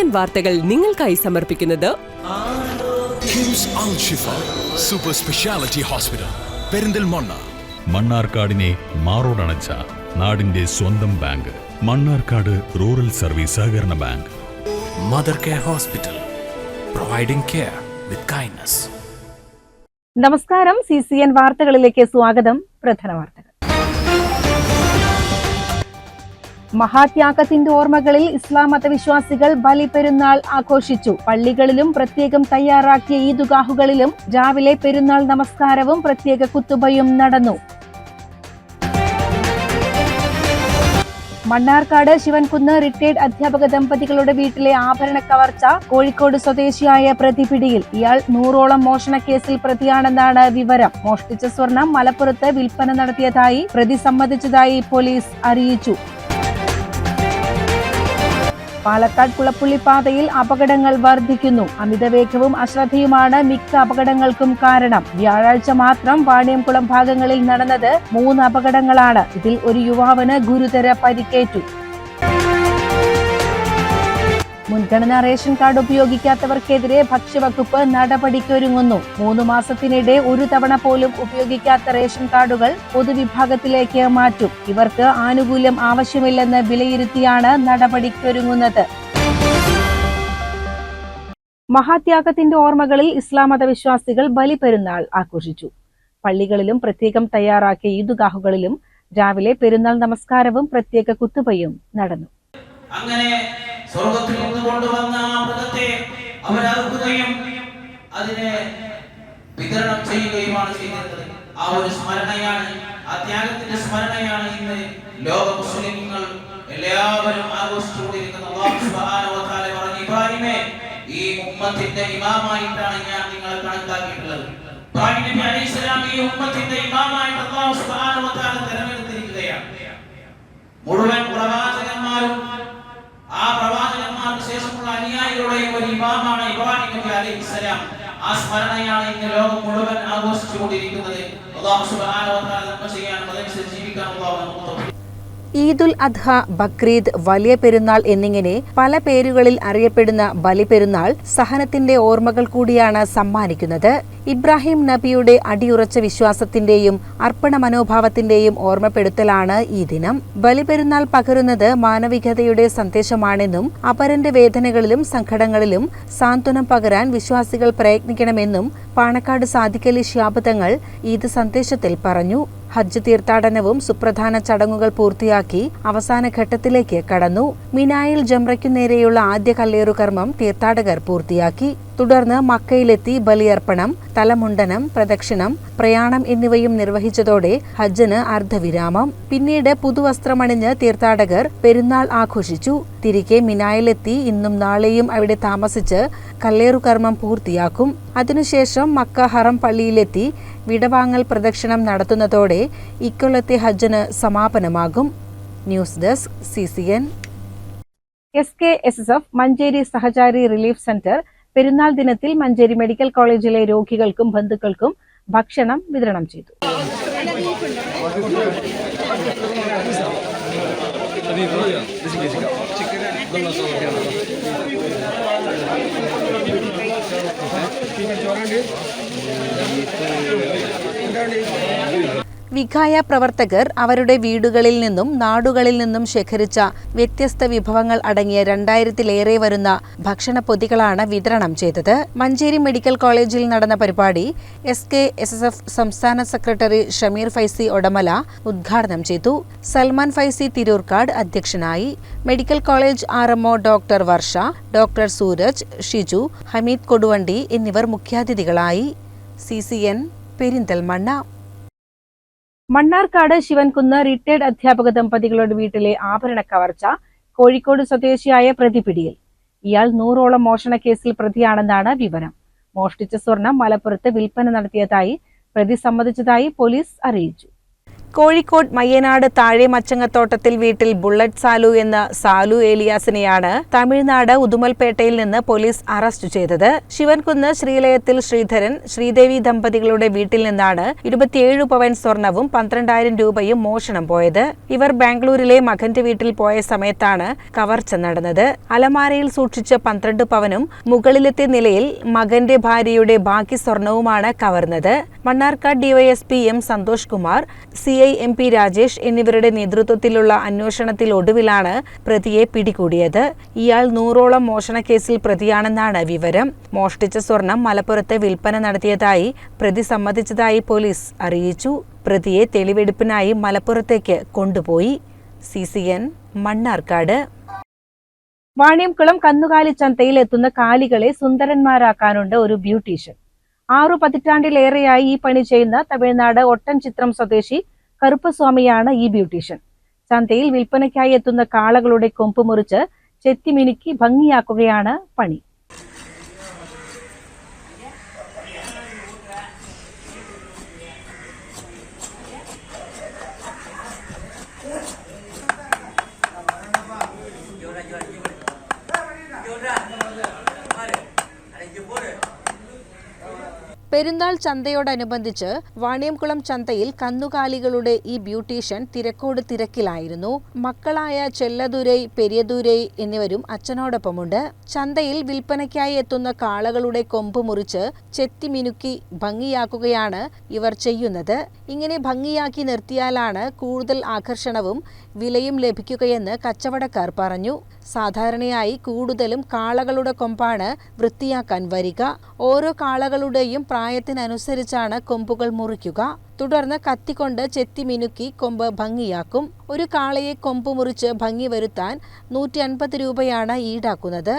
CCN വാർത്തകൾ നിങ്ങൾക്കായി സമർപ്പിക്കുന്നത് കിംസ് അൽ ഷിഫ സൂപ്പർ സ്പെഷ്യാലിറ്റി ഹോസ്പിറ്റൽ പെരിന്തൽമണ്ണ. മണ്ണാർക്കാടിനെ മാറോടണച്ച നാടിന്റെ സ്വന്തം ബാങ്ക് മണ്ണാർക്കാട് റൂറൽ സർവീസ് സഹകരണ bank. Mother care hospital, providing care with kindness. നമസ്കാരം, CCN വാർത്തകളിലേക്ക് സ്വാഗതം. പ്രധാന വാർത്തകൾ. മഹാത്യാഗത്തിന്റെ ഓർമ്മകളിൽ ഇസ്ലാം മതവിശ്വാസികൾ ബലിപെരുന്നാൾ ആഘോഷിച്ചു. പള്ളികളിലും പ്രത്യേകം തയ്യാറാക്കിയ ഈദ്ഗാഹുകളിലും രാവിലെ പെരുന്നാൾ നമസ്കാരവും പ്രത്യേക കുത്തുബയും നടന്നു. മണ്ണാർക്കാട് ശിവൻകുന്ന് റിട്ടയർഡ് അധ്യാപക ദമ്പതികളുടെ വീട്ടിലെ ആഭരണ കവർച്ച. കോഴിക്കോട് സ്വദേശിയായ പ്രതി പിടിയിൽ. ഇയാൾ 100ഓളം മോഷണക്കേസിൽ പ്രതിയാണെന്നാണ് വിവരം. മോഷ്ടിച്ച സ്വർണം മലപ്പുറത്ത് വിൽപ്പന നടത്തിയതായി പ്രതി സമ്മതിച്ചതായി പോലീസ് അറിയിച്ചു. പാലക്കാട് കുളപ്പുള്ളി പാതയിൽ അപകടങ്ങൾ വർദ്ധിക്കുന്നു. അമിതവേഗവും അശ്രദ്ധയുമാണ് മിക്ക അപകടങ്ങൾക്കും കാരണം. വ്യാഴാഴ്ച മാത്രം വാണിയംകുളം ഭാഗങ്ങളിൽ നടന്നത് 3 അപകടങ്ങളാണ്. ഇതിൽ ഒരു യുവാവിന് ഗുരുതര പരിക്കേറ്റു. മുൻഗണനാ റേഷൻ കാർഡ് ഉപയോഗിക്കാത്തവർക്കെതിരെ ഭക്ഷ്യവകുപ്പ് നടപടിക്കൊരുങ്ങുന്നു. 3 മാസത്തിനിടെ ഒരു തവണ പോലും ഉപയോഗിക്കാത്ത റേഷൻ കാർഡുകൾ പൊതുവിഭാഗത്തിലേക്ക് മാറ്റും. ഇവർക്ക് ആനുകൂല്യം ആവശ്യമില്ലെന്ന് വിലയിരുത്തിയാണ് നടപടിക്കൊരുങ്ങുന്നത്. മഹാത്യാഗത്തിന്റെ ഓർമ്മകളിൽ ഇസ്ലാം മതവിശ്വാസികൾ ബലിപെരുന്നാൾ ആഘോഷിച്ചു. പള്ളികളിലും പ്രത്യേകം തയ്യാറാക്കിയ ഈദ്ഗാഹുകളിലും രാവിലെ പെരുന്നാൾ നമസ്കാരവും പ്രത്യേക കുത്തുബയും നടന്നു. അങ്ങനെ സ്വർഗത്തിൽ നിന്ന് കൊണ്ടുവന്ന ആ മൃഗത്തെ അവരറുക്കുകയും അതിനെ വിതരണം ചെയ്യുകയുമാണ് ചെയ്യുന്നത്. ആ ഒരു സ്മരണയാണ്, ആ ത്യാഗത്തിന്റെ സ്മരണയാണ് ഇന്ന് ലോക മുസ്ലിങ്ങൾ എല്ലാവരും ആഘോഷിച്ചുകൊണ്ടിരിക്കുന്നത്. അല്ലാഹു സുബ്ഹാനഹു വ തആല പറഞ്ഞു, ഇബ്രാഹിമേ, ഈ ഉമ്മത്തിന്റെ ഇമാമായിട്ടാണ് ഞാൻ നിങ്ങളെ കണക്കാക്കിയിട്ടുള്ളത്. ഇബ്രാഹിം നബി അലൈഹിസ്സലാം ഈ ഉമ്മത്തിന്റെ ഇമാമായിട്ട് അല്ലാഹു സുബ്ഹാനഹു വ തആല തിരഞ്ഞെടുത്തിരിക്കുകയാണ്. മുഴുവൻ പ്രവാചകന്മാരും ആ പ്രവാചകന്മാർക്ക് ശേഷമുള്ള അനുയായികളുടെയും ഒരു ഇമാമാണ് ഇബ്രാഹിം നബി അലൈഹിസ്സലാം. ആ സ്മരണയാണ് ഇന്ന് ലോകം മുഴുവൻ ആഘോഷിച്ചുകൊണ്ടിരിക്കുന്നത്. അല്ലാഹു സുബ്ഹാനഹു വ തആല നമ്മെ ചെയ്യാൻ അതനുസരിച്ച് ജീവിക്കാൻ അല്ലാഹു നമുക്ക് ഈദുൽ അദ്ഹ, ബക്രീദ്, വലിയ പെരുന്നാൾ എന്നിങ്ങനെ പല പേരുകളിൽ അറിയപ്പെടുന്ന ബലിപെരുന്നാൾ സഹനത്തിന്റെ ഓർമ്മകൾ കൂടിയാണ് സമ്മാനിക്കുന്നത്. ഇബ്രാഹിം നബിയുടെ അടിയുറച്ച വിശ്വാസത്തിന്റെയും അർപ്പണ മനോഭാവത്തിന്റെയും ഓർമ്മപ്പെടുത്തലാണ് ഈ ദിനം. ബലിപെരുന്നാൾ പകരുന്നത് മാനവികതയുടെ സന്ദേശമാണെന്നും അപരന്റെ വേദനകളിലും സങ്കടങ്ങളിലും സാന്ത്വനം പകരാൻ വിശ്വാസികൾ പ്രയത്നിക്കണമെന്നും പാണക്കാട് സാദിഖലി ശിഹാബ് തങ്ങൾ ഈദ് സന്ദേശത്തിൽ പറഞ്ഞു. ഹജ്ജ് തീർത്ഥാടനവും സുപ്രധാന ചടങ്ങുകൾ പൂർത്തിയാക്കി അവസാന ഘട്ടത്തിലേക്ക് കടന്നു. മിനായിൽ ജംറയ്ക്കു നേരെയുള്ള ആദ്യ കല്ലേറുകർമ്മം തീർത്ഥാടകർ പൂർത്തിയാക്കി. തുടർന്ന് മക്കയിലെത്തി ബലിയർപ്പണം, തലമുണ്ടനം, പ്രദക്ഷിണം, പ്രയാണം എന്നിവയും നിർവഹിച്ചതോടെ ഹജ്ജിന് അർദ്ധവിരാമം. പിന്നീട് പുതുവസ്ത്രമണിഞ്ഞ് തീർത്ഥാടകർ പെരുന്നാൾ ആഘോഷിച്ചു. തിരികെ മിനായിലെത്തി ഇന്നും നാളെയും അവിടെ താമസിച്ച് കല്ലേറുകർമ്മം പൂർത്തിയാക്കും. അതിനുശേഷം മക്ക ഹറം പള്ളിയിലെത്തി വിടവാങ്ങൽ പ്രദക്ഷിണം നടത്തുന്നതോടെ ഇക്കൊല്ലത്തെ ഹജ്ജിന് സമാപനമാകും. News desk CCN. SKSSF Manjeri Sahachari relief centre പെരുന്നാൾ ദിനത്തിൽ മഞ്ചേരി മെഡിക്കൽ കോളേജിലെ രോഗികൾക്കും ബന്ധുക്കൾക്കും ഭക്ഷണം വിതരണം ചെയ്തു. വിഖായ പ്രവർത്തകർ അവരുടെ വീടുകളിൽ നിന്നും നാടുകളിൽ നിന്നും ശേഖരിച്ച വ്യത്യസ്ത വിഭവങ്ങൾ അടങ്ങിയ 2000-ലേറെ വരുന്ന ഭക്ഷണ പൊതികളാണ് വിതരണം ചെയ്തത്. മഞ്ചേരി മെഡിക്കൽ കോളേജിൽ നടന്ന പരിപാടി SKSSF സംസ്ഥാന സെക്രട്ടറി ഷമീർ ഫൈസി ഒടമല ഉദ്ഘാടനം ചെയ്തു. സൽമാൻ ഫൈസി തിരൂർക്കാട് അധ്യക്ഷനായി. മെഡിക്കൽ കോളേജ് RMO ഡോക്ടർ വർഷ, ഡോക്ടർ സൂരജ്, ഷിജു, ഹമീദ് കൊടുവണ്ടി എന്നിവർ മുഖ്യാതിഥികളായി. CCN പെരിന്തൽമണ്ണ. മണ്ണാർക്കാട് ശിവൻകുന്ന് റിട്ടയർഡ് അധ്യാപക ദമ്പതികളുടെ വീട്ടിലെ ആഭരണ കവർച്ച. കോഴിക്കോട് സ്വദേശിയായ പ്രതി പിടിയിൽ. ഇയാൾ 100ഓളം മോഷണക്കേസിൽ പ്രതിയാണെന്നാണ് വിവരം. മോഷ്ടിച്ച സ്വർണം മലപ്പുറത്ത് വിൽപ്പന നടത്തിയതായി പ്രതി സമ്മതിച്ചതായി പോലീസ് അറിയിച്ചു. കോഴിക്കോട് മയ്യനാട് താഴെ മച്ചങ്ങത്തോട്ടത്തിൽ വീട്ടിൽ ബുള്ളറ്റ് സാലു എന്ന സാലു ഏലിയാസിനെയാണ് തമിഴ്നാട് ഉദുമൽപേട്ടയിൽ നിന്ന് പോലീസ് അറസ്റ്റ് ചെയ്തത്. ശിവൻകുന്ന് ശ്രീലയത്തിൽ ശ്രീധരൻ ശ്രീദേവി ദമ്പതികളുടെ വീട്ടിൽ നിന്നാണ് 27 പവൻ സ്വർണവും 12,000 രൂപയും മോഷണം പോയത്. ഇവർ ബാംഗ്ലൂരിലെ മകന്റെ വീട്ടിൽ പോയ സമയത്താണ് കവർച്ച നടന്നത്. അലമാരയിൽ സൂക്ഷിച്ച 12 പവനും മുകളിലത്തെ നിലയിൽ മകന്റെ ഭാര്യയുടെ ബാക്കി സ്വർണവുമാണ് കവർന്നത്. Mannarkkad DYSP M Santhosh Kumar, CI MP Rajesh എന്നിവരുടെ നേതൃത്വത്തിലുള്ള അന്വേഷണത്തിലൊടുവിലാണ് പ്രതിയെ പിടികൂടിയത്. ഇയാൾ 100ഓളം മോഷണക്കേസിൽ പ്രതിയാണെന്നാണ് വിവരം. മോഷ്ടിച്ച സ്വർണം മലപ്പുറത്ത് വിൽപ്പന നടത്തിയതായി പ്രതി സമ്മതിച്ചതായി പോലീസ് അറിയിച്ചു. പ്രതിയെ തെളിവെടുപ്പിനായി മലപ്പുറത്തേക്ക് കൊണ്ടുപോയി. CCN മണ്ണാർക്കാട്. വാണിയംകുളം കന്നുകാലി ചന്തയിൽ എത്തുന്ന കാലികളെ സുന്ദരന്മാരാക്കാനുണ്ട് ഒരു ബ്യൂട്ടീഷ്യൻ. 6 പതിറ്റാണ്ടിലേറെയായി ഈ പണി ചെയ്യുന്ന തമിഴ്നാട് ഒട്ടൻചിത്രം സ്വദേശി കറുപ്പസ്വാമിയാണ് ഈ ബ്യൂട്ടീഷ്യൻ. ചന്തയിൽ വിൽപ്പനയ്ക്കായി എത്തുന്ന കാളകളുടെ കൊമ്പ് മുറിച്ച് ചെത്തിമിനുക്കി ഭംഗിയാക്കുകയാണ് പണി. പെരുന്നാൾ ചന്തയോടനുബന്ധിച്ച് വാണിയംകുളം ചന്തയിൽ കന്നുകാലികളുടെ ഈ ബ്യൂട്ടീഷ്യൻ തിരക്കോട് തിരക്കിലായിരുന്നു. മക്കളായ ചെല്ലദുരൈ, പെരിയദുരൈ എന്നിവരും അച്ഛനോടൊപ്പമുണ്ട്. ചന്തയിൽ വിൽപ്പനയ്ക്കായി എത്തുന്ന കാളകളുടെ കൊമ്പ് മുറിച്ച് ചെത്തിമിനുക്കി ഭംഗിയാക്കുകയാണ് ഇവർ ചെയ്യുന്നത്. ഇങ്ങനെ ഭംഗിയാക്കി നിർത്തിയാലാണ് കൂടുതൽ ആകർഷണവും വിലയും ലഭിക്കുകയെന്ന് കച്ചവടക്കാർ പറഞ്ഞു. സാധാരണയായി കൂടുതലും കാളകളുടെ കൊമ്പാണ് വൃത്തിയാക്കാൻ വരിക. ഓരോ കാളകളുടെയും പ്രായത്തിനനുസരിച്ചാണ് കൊമ്പുകൾ മുറിക്കുക. തുടർന്ന് കത്തിക്കൊണ്ട് ചെത്തിമിനുക്കി കൊമ്പ് ഭംഗിയാക്കും. ഒരു കാളയെ കൊമ്പ് മുറിച്ച് ഭംഗി വരുത്താൻ 150 രൂപയാണ് ഈടാക്കുന്നത്.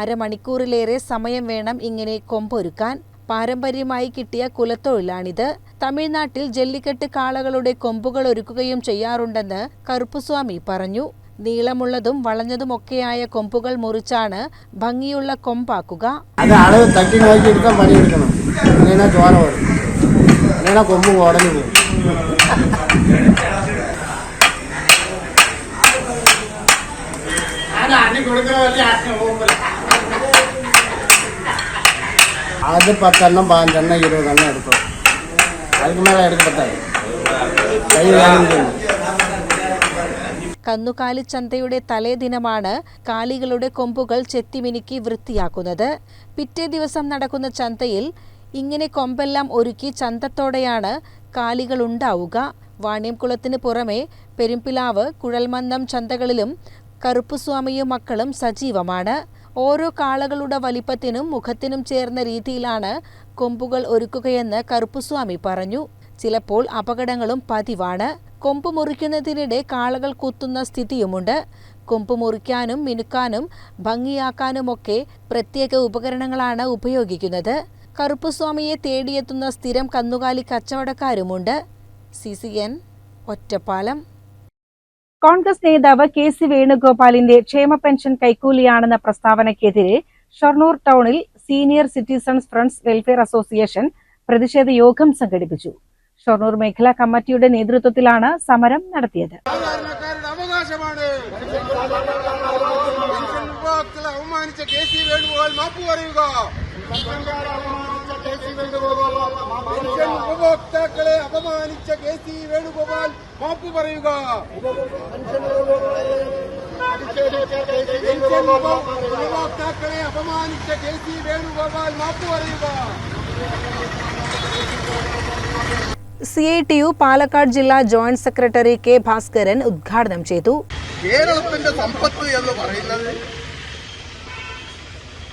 അരമണിക്കൂറിലേറെ സമയം വേണം ഇങ്ങനെ കൊമ്പൊരുക്കാൻ. പാരമ്പര്യമായി കിട്ടിയ കുലത്തൊഴിലാണിത്. തമിഴ്നാട്ടിൽ ജല്ലിക്കെട്ട് കാളകളുടെ കൊമ്പുകൾ ഒരുക്കുകയും ചെയ്യാറുണ്ടെന്ന് കറുപ്പുസ്വാമി പറഞ്ഞു. നീളമുള്ളതും വളഞ്ഞതുമൊക്കെയായ കൊമ്പുകൾ മുറിച്ചാണ് ഭംഗിയുള്ള കൊമ്പാക്കുക. അത് അളവ് തട്ടി നോക്കിയെടുക്കാൻ പണിയെടുക്കണം. അങ്ങനെ ചോര വരും, അങ്ങനെ കൊമ്പ് ഉടഞ്ഞു പോകും. അത് 10 എണ്ണം 15 എണ്ണം 20 എണ്ണം എടുക്കും. അതിന് മേലെ എടുക്കപ്പെട്ടായി കൈ വേദനിക്കുന്നു. കന്നുകാലി ചന്തയുടെ തലേദിനമാണ് കാലികളുടെ കൊമ്പുകൾ ചെത്തിമിനുക്കി വൃത്തിയാക്കുന്നത്. പിറ്റേ ദിവസം നടക്കുന്ന ചന്തയിൽ ഇങ്ങനെ കൊമ്പെല്ലാം ഒരുക്കി ചന്തത്തോടെയാണ് കാലികളുണ്ടാവുക. വാണിയംകുളത്തിന് പുറമെ പെരുമ്പിലാവ്, കുഴൽമന്ദം ചന്തകളിലും കറുപ്പുസ്വാമിയും മക്കളും സജീവമാണ്. ഓരോ കാളകളുടെ വലിപ്പത്തിനും മുഖത്തിനും ചേർന്ന രീതിയിലാണ് കൊമ്പുകൾ ഒരുക്കുകയെന്ന് കറുപ്പുസ്വാമി പറഞ്ഞു. ചിലപ്പോൾ അപകടങ്ങളും പതിവാണ്. കൊമ്പ് മുറിക്കുന്നതിനിടെ കാളകൾ കുത്തുന്ന സ്ഥിതിയുമുണ്ട്. കൊമ്പ് മുറിക്കാനും മിനുക്കാനും ഭംഗിയാക്കാനുമൊക്കെ പ്രത്യേക ഉപകരണങ്ങളാണ് ഉപയോഗിക്കുന്നത്. കറുപ്പുസ്വാമിയെ തേടിയെത്തുന്ന സ്ഥിരം കന്നുകാലി കച്ചവടക്കാരുമുണ്ട്. CCN ഒറ്റപ്പാലം. കോൺഗ്രസ് നേതാവ് KC വേണുഗോപാലിന്റെ ക്ഷേമ പെൻഷൻ കൈക്കൂലിയാണെന്ന പ്രസ്താവനയ്ക്കെതിരെ ഷൊർണൂർ ടൗണിൽ senior citizens friends welfare association പ്രതിഷേധ യോഗം സംഘടിപ്പിച്ചു. ഷൊർണൂർ മേഖലാ കമ്മിറ്റിയുടെ നേതൃത്വത്തിലാണ് സമരം നടത്തിയത്. അവകാശമാണ് അവമാനിച്ച KC വേണുഗോപാൽ മാപ്പ് പറയുക. ഉപഭോക്താക്കളെ അപമാനിച്ച KC വേണുഗോപാൽ മാപ്പ് പറയുക. ഉപഭോക്താക്കളെ അപമാനിച്ച KC വേണുഗോപാൽ മാപ്പ് പറയുക. CITU പാലക്കാട് ജില്ലാ ജോയിന്റ് സെക്രട്ടറി K ഭാസ്കരൻ ഉദ്ഘാടനം ചെയ്തു. കേരളത്തിന്റെ സമ്പത്ത് എന്ന് പറയുന്നത്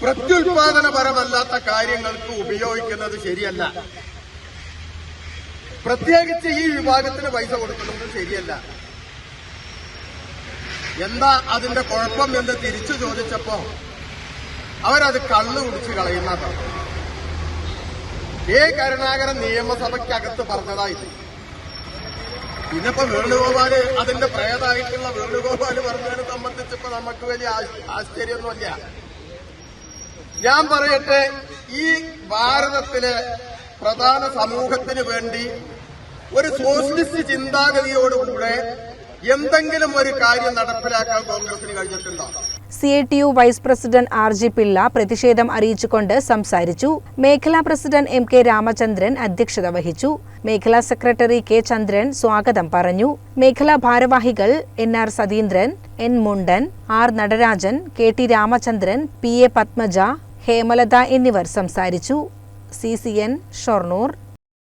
പ്രത്യുൽപാദനപരമല്ലാത്ത കാര്യങ്ങൾക്ക് ഉപയോഗിക്കുന്നത് ശരിയല്ല. പ്രത്യേകിച്ച് ഈ വിഭാഗത്തിന് പൈസ കൊടുക്കുന്നത് ശരിയല്ല. എന്താ അതിന്റെ കുഴപ്പം എന്ന് തിരിച്ചു ചോദിച്ചപ്പോ അവരത് കള്ളു കുടിച്ച് കളയുന്നതാണ്. കരുണാകരൻ നിയമസഭയ്ക്കകത്ത് പറഞ്ഞതായിട്ട് ഇന്നിപ്പോ വേണുഗോപാല് അതിന്റെ പ്രേതായിട്ടുള്ള വേണുഗോപാല് പറഞ്ഞതിനെ സംബന്ധിച്ചിപ്പോ നമുക്ക് വലിയ ആശ്ചര്യമൊന്നുമില്ല. ഞാൻ പറയട്ടെ, ഈ ഭാരതത്തിലെ പ്രധാന സമൂഹത്തിന് വേണ്ടി ഒരു സോഷ്യലിസ്റ്റ് ചിന്താഗതിയോടുകൂടെ എന്തെങ്കിലും ഒരു കാര്യം നടപ്പിലാക്കാൻ കോൺഗ്രസിന് കഴിഞ്ഞിട്ടുണ്ടോ? CITU vice president RG Pillai പ്രതിഷേധം അറിയിച്ചുകൊണ്ട് സംസാരിച്ചു. മേഖലാ പ്രസിഡന്റ് MK രാമചന്ദ്രൻ അധ്യക്ഷത വഹിച്ചു. മേഖലാ സെക്രട്ടറി K ചന്ദ്രൻ സ്വാഗതം പറഞ്ഞു. മേഖലാ ഭാരവാഹികൾ NR Satheendran, N മുണ്ടൻ, R Natarajan, KT Ramachandran, PA Padmaja, Hemalatha എന്നിവർ സംസാരിച്ചു. CCN ഷൊർണൂർ.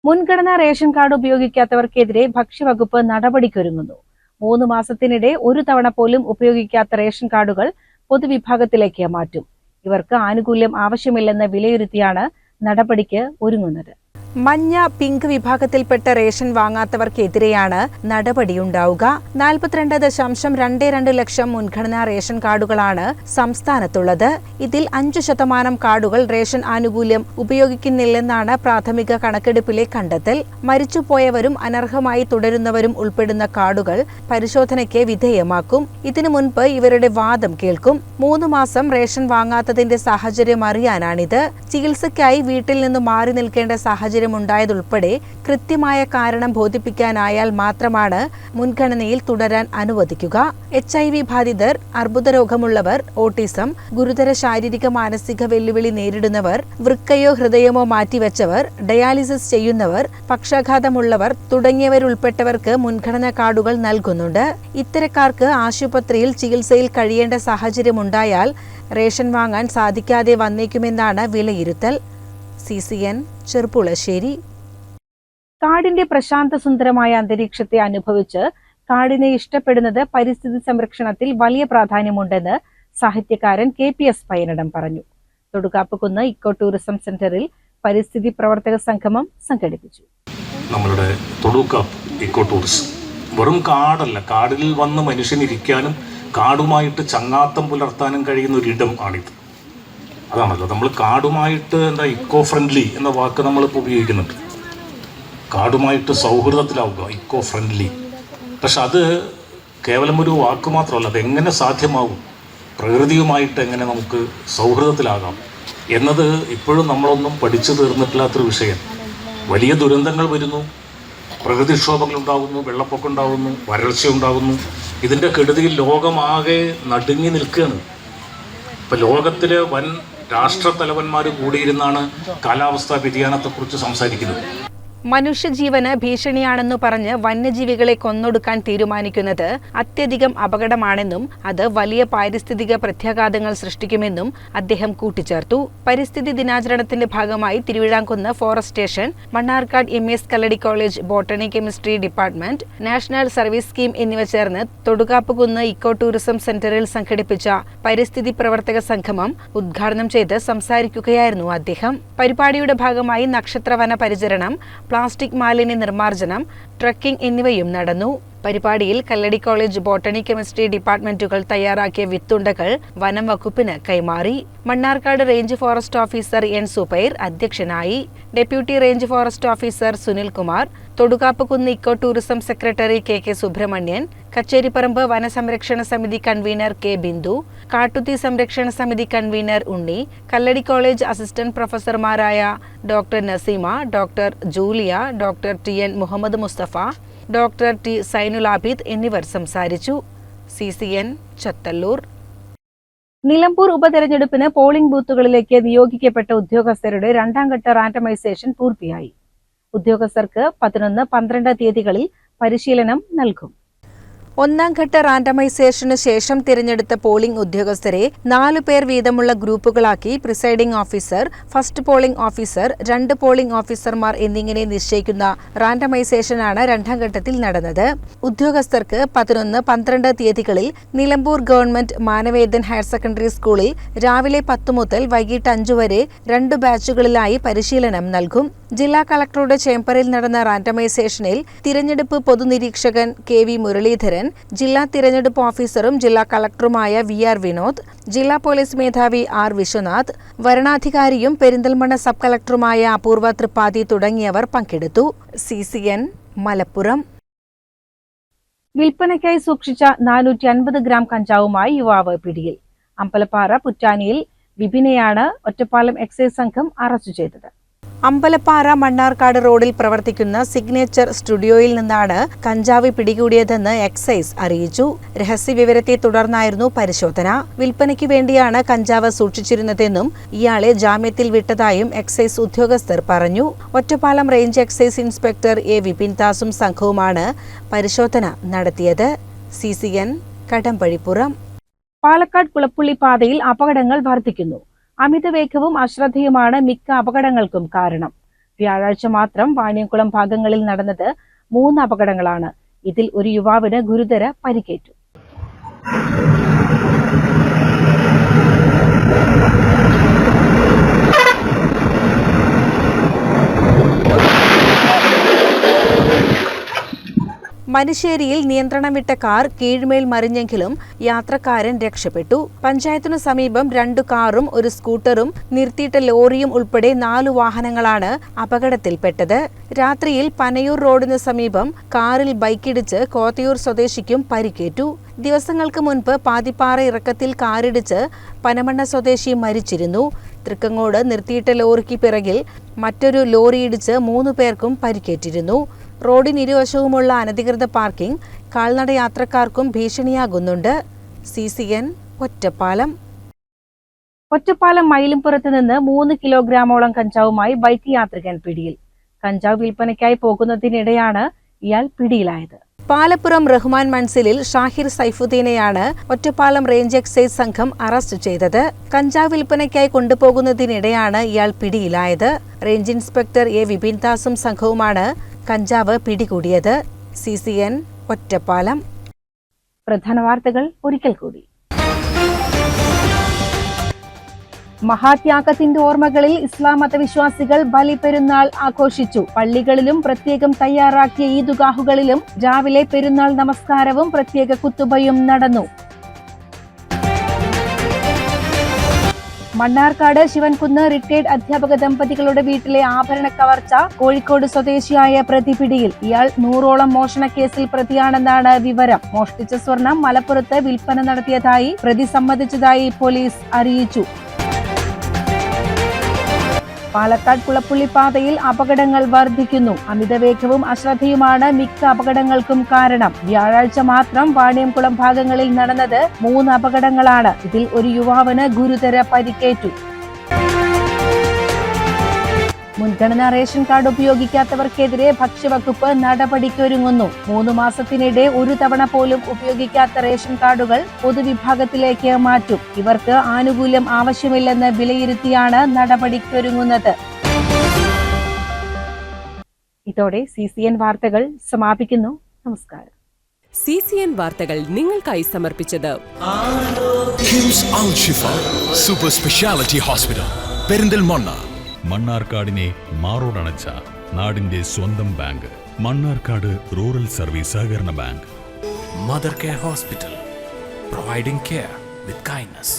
മുൻഗണനാ റേഷൻ കാർഡ് ഉപയോഗിക്കാത്തവർക്കെതിരെ ഭക്ഷ്യവകുപ്പ് നടപടിക്കൊരുങ്ങുന്നു. 3 മാസത്തിനിടെ ഒരു തവണ പോലും ഉപയോഗിക്കാത്ത റേഷൻ കാർഡുകൾ പൊതുവിഭാഗത്തിലേക്ക് മാറ്റും. ഇവർക്ക് ആനുകൂല്യം ആവശ്യമില്ലെന്ന് വിലയിരുത്തിയാണ് നടപടിക്ക് ഒരുങ്ങുന്നത്. മഞ്ഞ, പിങ്ക് വിഭാഗത്തിൽപ്പെട്ട റേഷൻ വാങ്ങാത്തവർക്കെതിരെയാണ് നടപടിയുണ്ടാവുക. 42.22 ലക്ഷം മുൻഗണനാ റേഷൻ കാർഡുകളാണ് സംസ്ഥാനത്തുള്ളത്. ഇതിൽ 5% കാർഡുകൾ റേഷൻ ആനുകൂല്യം ഉപയോഗിക്കുന്നില്ലെന്നാണ് പ്രാഥമിക കണക്കെടുപ്പിലെ കണ്ടെത്തൽ. മരിച്ചുപോയവരും അനർഹമായി തുടരുന്നവരും ഉൾപ്പെടുന്ന കാർഡുകൾ പരിശോധനയ്ക്ക് വിധേയമാക്കും. ഇതിനു മുൻപ് ഇവരുടെ വാദം കേൾക്കും. 3 മാസം റേഷൻ വാങ്ങാത്തതിന്റെ സാഹചര്യം അറിയാനാണിത്. ചികിത്സയ്ക്കായി വീട്ടിൽ നിന്ന് മാറി നിൽക്കേണ്ട സാഹചര്യം ഉണ്ടായതുൾപ്പെടെ കൃത്യമായ കാരണം ബോധിപ്പിക്കാനായാൽ മാത്രമാണ് മുൻഗണനയിൽ തുടരാൻ അനുവദിക്കുക. HIV ബാധിതർ, അർബുദരോഗമുള്ളവർ, ഓട്ടിസം, ഗുരുതര ശാരീരിക മാനസിക വെല്ലുവിളി നേരിടുന്നവർ, വൃക്കയോ ഹൃദയമോ മാറ്റിവെച്ചവർ, ഡയാലിസിസ് ചെയ്യുന്നവർ, പക്ഷാഘാതമുള്ളവർ തുടങ്ങിയവരുൾപ്പെട്ടവർക്ക് മുൻഗണനാ കാർഡുകൾ നൽകുന്നുണ്ട്. ഇത്തരക്കാർക്ക് ആശുപത്രിയിൽ ചികിത്സയിൽ കഴിയേണ്ട സാഹചര്യമുണ്ടായാൽ റേഷൻ വാങ്ങാൻ സാധിക്കാതെ വന്നേക്കുമെന്നാണ് വിലയിരുത്തൽ. CCN ചെറുപ്പുളശ്ശേരി. കാടിന്റെ പ്രശാന്ത സുന്ദരമായ അന്തരീക്ഷത്തെ അനുഭവിച്ച് കാടിനെ ഇഷ്ടപ്പെടുന്നത് പരിസ്ഥിതി സംരക്ഷണത്തിൽ വലിയ പ്രാധാന്യമുണ്ടെന്ന് സാഹിത്യകാരൻ KPS പയ്യനടം പറഞ്ഞു. തൊടുകാപ്പുകുന്ന് ഇക്കോ ടൂറിസം സെന്ററിൽ പരിസ്ഥിതി പ്രവർത്തക സംഗമം സംഘടിപ്പിച്ചു. നമ്മളുടെ തൊടുകാപ്പ് ഇക്കോ ടൂറിസം വെറും കാടല്ല, കാടിൽ വന്ന് മനുഷ്യനിരിക്കാനും കാടുമായിട്ട് ചങ്ങാത്തം പുലർത്താനും കഴിയുന്ന ഒരിടം ആണിത്. അതാണല്ലോ നമ്മൾ കാടുമായിട്ട് ഇക്കോ ഫ്രണ്ട്ലി എന്ന വാക്ക് നമ്മളിപ്പോൾ ഉപയോഗിക്കുന്നുണ്ട്. കാടുമായിട്ട് സൗഹൃദത്തിലാവുക, ഇക്കോ ഫ്രണ്ട്ലി. പക്ഷെ അത് കേവലം ഒരു വാക്ക് മാത്രമല്ല, അതെങ്ങനെ സാധ്യമാവും, പ്രകൃതിയുമായിട്ട് എങ്ങനെ നമുക്ക് സൗഹൃദത്തിലാകാം എന്നത് ഇപ്പോഴും നമ്മളൊന്നും പഠിച്ചു തീർന്നിട്ടില്ലാത്തൊരു വിഷയം. വലിയ ദുരന്തങ്ങൾ വരുന്നു, പ്രകൃതിക്ഷോഭങ്ങൾ ഉണ്ടാകുന്നു, വെള്ളപ്പൊക്കം ഉണ്ടാകുന്നു, വരൾച്ച ഉണ്ടാകുന്നു. ഇതിൻ്റെ കെടുതിയിൽ ലോകമാകെ നടുങ്ങി നിൽക്കുകയാണ്. ഇപ്പം ലോകത്തിലെ വൻ രാഷ്ട്രത്തലവന്മാർ കൂടിയിരുന്നാണ് കാലാവസ്ഥാ വ്യതിയാനത്തെക്കുറിച്ച് സംസാരിക്കുന്നത്. മനുഷ്യജീവന് ഭീഷണിയാണെന്നു പറഞ്ഞ് വന്യജീവികളെ കൊന്നൊടുക്കാൻ തീരുമാനിക്കുന്നത് അത്യധികം അപകടമാണെന്നും അത് വലിയ പാരിസ്ഥിതിക പ്രത്യാഘാതങ്ങൾ സൃഷ്ടിക്കുമെന്നും അദ്ദേഹം കൂട്ടിച്ചേർത്തു. പരിസ്ഥിതി ദിനാചരണത്തിന്റെ ഭാഗമായി Thiruvizhamkunnu forest station, Mannarkkad MS Kalladi college botany chemistry department, national service scheme എന്നിവ ചേർന്ന് തൊടുകാപ്പുകുന്ന് ഇക്കോ ടൂറിസം സെന്ററിൽ സംഘടിപ്പിച്ച പരിസ്ഥിതി പ്രവർത്തക സംഗമം ഉദ്ഘാടനം ചെയ്ത് സംസാരിക്കുകയായിരുന്നു അദ്ദേഹം. പരിപാടിയുടെ ഭാഗമായി നക്ഷത്രവന പരിചരണം, പ്ലാസ്റ്റിക് മാലിന്യ നിർമ്മാർജ്ജനം, ട്രക്കിംഗ് എന്നിവയും നടന്നു. പരിപാടിയിൽ കല്ലടി കോളേജ് ബോട്ടണി കെമിസ്ട്രി ഡിപ്പാർട്ട്മെന്റുകൾ തയ്യാറാക്കിയ വിത്തുണ്ടകൾ വനം വകുപ്പിന് കൈമാറി. Mannarkkad range forest officer N Zubair അധ്യക്ഷനായി. Deputy range forest officer Sunilkumar, Thodukappukunnu eco tourism secretary KK Subrahmanian, Kacheriparambu വനസംരക്ഷണ സമിതി കൺവീനർ K ബിന്ദു, കാട്ടുതീ സംരക്ഷണ സമിതി convener Unni, Kalladi college assistant പ്രൊഫസർമാരായ doctor Naseema, doctor Julia, doctor TN Muhammad Musthafa, doctor T Sainulabid എന്നിവർ സംസാരിച്ചു. CCN ചത്തല്ലൂർ. നിലമ്പൂർ ഉപതെരഞ്ഞെടുപ്പിന് പോളിംഗ് ബൂത്തുകളിലേക്ക് നിയോഗിക്കപ്പെട്ട ഉദ്യോഗസ്ഥരുടെ 2ാം ഘട്ട റാൻഡമൈസേഷൻ പൂർത്തിയായി. ഉദ്യോഗസ്ഥർക്ക് 11, 12 തീയതികളിൽ പരിശീലനം നൽകും. 1ാം ഘട്ട റാൻഡമൈസേഷന് ശേഷം തിരഞ്ഞെടുത്ത പോളിംഗ് ഉദ്യോഗസ്ഥരെ 4 പേർ വീതമുള്ള ഗ്രൂപ്പുകളാക്കി presiding officer, first polling officer, 2 polling ഓഫീസർമാർ എന്നിങ്ങനെ നിശ്ചയിക്കുന്ന റാൻഡമൈസേഷനാണ് 2ാം ഘട്ടത്തിൽ നടന്നത്. ഉദ്യോഗസ്ഥർക്ക് 11, 12 തീയതികളിൽ Nilambur government Manavedan higher secondary സ്കൂളിൽ രാവിലെ 10 മുതൽ വൈകിട്ട് 5 വരെ 2 ബാച്ചുകളിലായി പരിശീലനം നൽകും. ജില്ലാ കളക്ടറുടെ ചേംബറിൽ നടന്ന റാൻഡമൈസേഷനിൽ തിരഞ്ഞെടുപ്പ് പൊതുനിരീക്ഷകൻ KV മുരളീധരൻ, ജില്ലാ തിരഞ്ഞെടുപ്പ് ഓഫീസറും ജില്ലാ കളക്ടറുമായ VR വിനോദ്, ജില്ലാ പോലീസ് മേധാവി R വിശ്വനാഥ്, വരണാധികാരിയും പെരിന്തൽമണ്ണ സബ് കളക്ടറുമായ അപൂർവ ത്രിപാഠി തുടങ്ങിയവർ പങ്കെടുത്തു. CCN മലപ്പുറം. വിൽപ്പനയ്ക്കായി സൂക്ഷിച്ച 450 ഗ്രാം കഞ്ചാവുമായി യുവാവ് പിടിയിൽ. അമ്പലപ്പാറ പുറ്റാനിയിൽ വിപിനെയാണ് ഒറ്റപ്പാലം എക്സൈസ് സംഘം അറസ്റ്റ് ചെയ്തത്. അമ്പലപ്പാറ മണ്ണാർക്കാട് റോഡിൽ പ്രവർത്തിക്കുന്ന സിഗ്നേച്ചർ സ്റ്റുഡിയോയിൽ നിന്നാണ് കഞ്ചാവ് പിടികൂടിയതെന്ന് എക്സൈസ് അറിയിച്ചു. രഹസ്യവിവരത്തെ തുടർന്നായിരുന്നു പരിശോധന. വിൽപ്പനയ്ക്ക് വേണ്ടിയാണ് കഞ്ചാവ് സൂക്ഷിച്ചിരുന്നതെന്നും ഇയാളെ ജാമ്യത്തിൽ വിട്ടതായും എക്സൈസ് ഉദ്യോഗസ്ഥർ പറഞ്ഞു. Ottapalam range excise inspector A വിപിൻദാസും സംഘവുമാണ് പരിശോധന നടത്തിയത്. CCN കടമ്പഴിപ്പുറം. പാലക്കാട് കുളപ്പുള്ളി പാതയിൽ അപകടങ്ങൾ വർദ്ധിക്കുന്നു. അമിതവേഗവും അശ്രദ്ധയുമാണ് മിക്ക അപകടങ്ങൾക്കും കാരണം. വ്യാഴാഴ്ച മാത്രം വാണിയംകുളം ഭാഗങ്ങളിൽ നടന്നത് 3 അപകടങ്ങളാണ്. ഇതിൽ ഒരു യുവാവിന് ഗുരുതര പരിക്കേറ്റു. മനുശ്ശേരിയിൽ നിയന്ത്രണം വിട്ട കാർ കീഴ്മേൽ മറിഞ്ഞെങ്കിലും യാത്രക്കാരൻ രക്ഷപ്പെട്ടു. പഞ്ചായത്തിനു സമീപം 2 കാറും ഒരു സ്കൂട്ടറും നിർത്തിയിട്ട ലോറിയും ഉൾപ്പെടെ 4 വാഹനങ്ങളാണ് അപകടത്തിൽപ്പെട്ടത്. രാത്രിയിൽ പനയൂർ റോഡിന് സമീപം കാറിൽ ബൈക്കിടിച്ച് കോത്തയൂർ സ്വദേശിക്കും പരിക്കേറ്റു. ദിവസങ്ങൾക്ക് മുൻപ് പാതിപ്പാറ ഇറക്കത്തിൽ കാറിടിച്ച് പനമണ്ണ സ്വദേശി മരിച്ചിരുന്നു. തൃക്കങ്ങോട് നിർത്തിയിട്ട ലോറിക്ക് പിറകിൽ മറ്റൊരു ലോറിയിടിച്ച് 3 പേർക്കും പരിക്കേറ്റിരുന്നു. റോഡിനിരുവശവുമുള്ള അനധികൃത പാർക്കിംഗ് കാൽനട യാത്രക്കാർക്കും ഭീഷണിയാകുന്നുണ്ട്. CCN ഒറ്റപ്പാലം. ഒറ്റപ്പാലം മയിലുംപുറത്ത് നിന്ന് 3 കിലോഗ്രാമോളം കഞ്ചാവുമായി ബൈക്ക് യാത്രികൻ പിടിയിൽ. കഞ്ചാവ് വിൽപ്പനയ്ക്കായി പോകുന്നതിനിടെയാണ് ഇയാൾ പിടിയിലായത്. പാലപ്പുറം റഹ്മാൻ മൻസിലിൽ ഷാഹിർ സൈഫുദ്ദീനെയാണ് ഒറ്റപ്പാലം റേഞ്ച് എക്സൈസ് സംഘം അറസ്റ്റ് ചെയ്തത്. കഞ്ചാവ് വിൽപ്പനയ്ക്കായി കൊണ്ടുപോകുന്നതിനിടെയാണ് ഇയാൾ പിടിയിലായത്. റേഞ്ച് ഇൻസ്പെക്ടർ എ വിപിൻദാസും സംഘവുമാണ് കഞ്ചാവ് പിടികൂടിയത്. CCN ഒറ്റപ്പാലം. പ്രധാന വാർത്തകൾ ഒരിക്കൽ കൂടി. മഹാത്യാഗത്തിന്റെ ഓർമ്മകളിൽ ഇസ്ലാം മതവിശ്വാസികൾ ബലിപെരുന്നാൾ ആഘോഷിച്ചു. പള്ളികളിലും പ്രത്യേകം തയ്യാറാക്കിയ ഈദ്ഗാഹുകളിലും രാവിലെ പെരുന്നാൾ നമസ്കാരവും പ്രത്യേക കുത്തുബയും നടന്നു. മണ്ണാർക്കാട് ശിവൻകുന്ന് റിട്ടയർഡ് അധ്യാപക ദമ്പതികളുടെ വീട്ടിലെ ആഭരണ കവർച്ച. കോഴിക്കോട് സ്വദേശിയായ പ്രതി പിടിയിൽ. ഇയാൾ 100ഓളം മോഷണക്കേസിൽ പ്രതിയാണെന്നാണ് വിവരം. മോഷ്ടിച്ച സ്വർണം മലപ്പുറത്ത് വിൽപ്പന നടത്തിയതായി പ്രതി സമ്മതിച്ചതായി പോലീസ് അറിയിച്ചു. പാലക്കാട് കുളപ്പുള്ളി പാതയിൽ അപകടങ്ങൾ വർദ്ധിക്കുന്നു. അമിതവേഗവും അശ്രദ്ധയുമാണ് മിക്ക അപകടങ്ങൾക്കും കാരണം. വ്യാഴാഴ്ച മാത്രം വാണിയംകുളം ഭാഗങ്ങളിൽ നടന്നത് 3 അപകടങ്ങളാണ്. ഇതിൽ ഒരു യുവാവിന് ഗുരുതര പരിക്കേറ്റു. മുൻഗണനാ റേഷൻ കാർഡ് ഉപയോഗിക്കാത്തവർക്കെതിരെ ഭക്ഷ്യവകുപ്പ് നടപടിക്കൊരുങ്ങുന്നു. 3 മാസത്തിനിടെ ഒരു തവണ പോലും ഉപയോഗിക്കാത്ത റേഷൻ കാർഡുകൾ പൊതുവിഭാഗത്തിലേക്ക് മാറ്റും. ഇവർക്ക് ആനുകൂല്യം ആവശ്യമില്ലെന്ന് വിലയിരുത്തിയാണ് നടപടിക്കൊരുങ്ങുന്നത്. ഇതോടെ CCN വാർത്തകൾ സമാപിക്കുന്നു. നമസ്കാരം. CCN വാർത്തകൾ നിങ്ങൾക്കായി സമർപ്പിച്ചത് കിംസ് അൽ ഷിഫ സൂപ്പർ സ്പെഷ്യാലിറ്റി ഹോസ്പിറ്റൽ പെരിന്തൽമണ്ണ. മണ്ണാർക്കാടിനെ മാറോടണച്ച നാടിന്റെ സ്വന്തം ബാങ്ക് മണ്ണാർക്കാട് റൂറൽ സർവീസ് സഹകരണ bank. Mother care hospital, providing care with kindness.